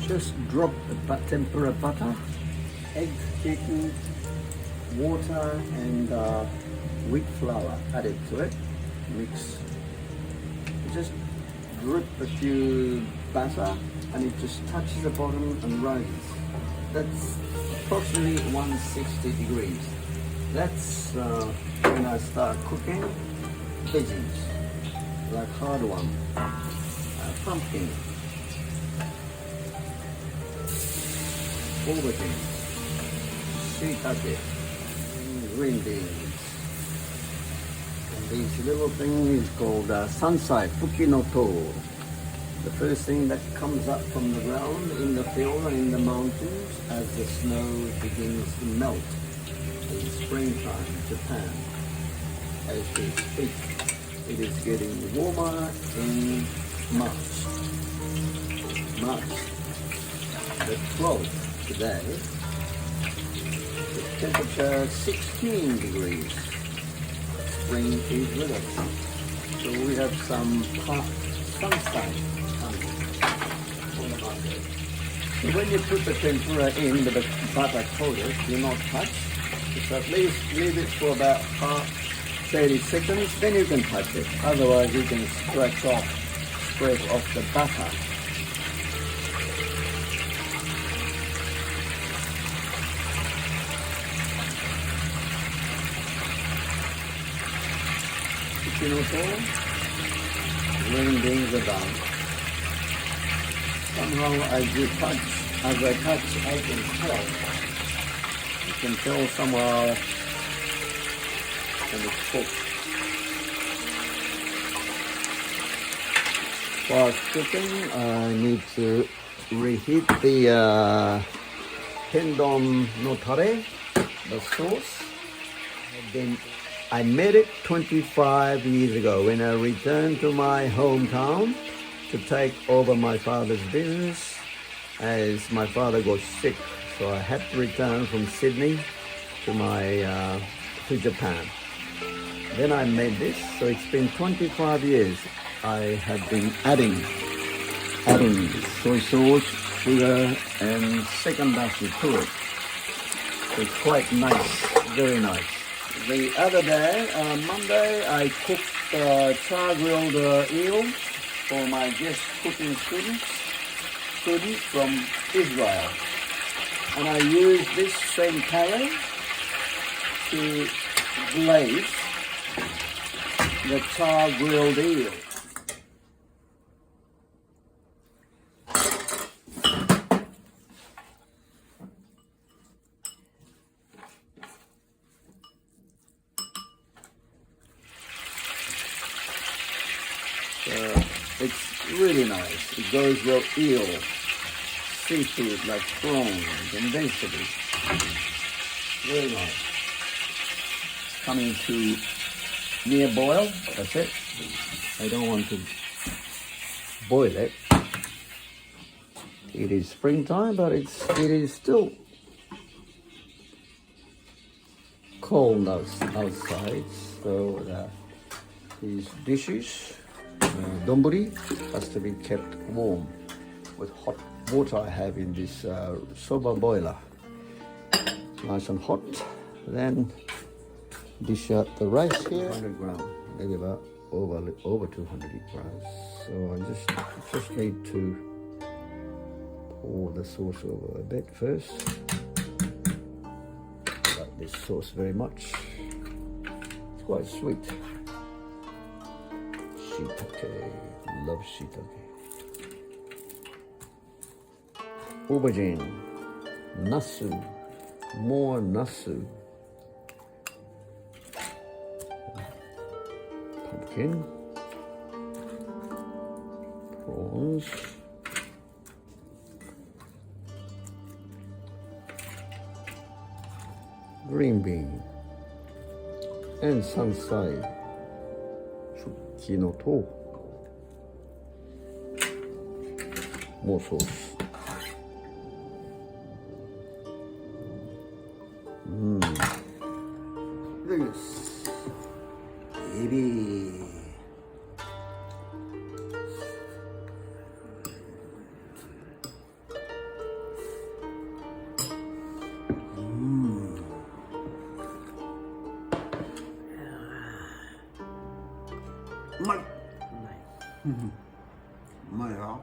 Just drop the tempura butter, egg, chicken, water and wheat flour added to it. Mix. Just drip a few batter and it just touches the bottom and rises. That's approximately 160 degrees. That's when I start cooking veggies, like hard one, pumpkin, aubergine, shiitake, green beans. And this little thing is called Sansai, fuki no to. The first thing that comes up from the ground in the field and in the mountains as the snow begins to melt in springtime in Japan. As we speak, it is getting warmer in March. The 12th today, the temperature 16 degrees. Spring is with us. So we have some Sansai. So when you put the tempura in with the butter coated, do not touch. Just at least leave it for about 30 seconds, then you can touch it. Otherwise you can spread off the butter. You know, green beans are done. Somehow as I touch, I can tell. You can tell somehow when it's cooked. While cooking, I need to reheat the tendon no tare, the sauce. Then I made it 25 years ago when I returned to my hometown to take over my father's business as my father got sick. So I had to return from Sydney to Japan. Then I made this, so it's been 25 years. I have been adding soy sauce, sugar and second batch to it. So it's quite nice, very nice. The other day, Monday, I cooked char-grilled eel for my guest cooking student from Israel. And I used this same palette to glaze the char-grilled eel. It's really nice. It goes well eel, seafood like prawns and vegetables. Very nice. Coming to near boil, that's it. I don't want to boil it. It is springtime, but it is still cold outside. So these dishes, donburi, has to be kept warm with hot water I have in this soba boiler. Nice and hot. Then dish out the rice here. 100 grams, maybe about over 200 grams. So I just need to pour the sauce over a bit first. I like this sauce very much. It's quite sweet. Shiitake, love shiitake. Aubergine, nasu, more nasu. Pumpkin, prawns, green bean, and sansai, zucchini no to. More sauce. Look at this, baby. うまい。うまい。うまいよ。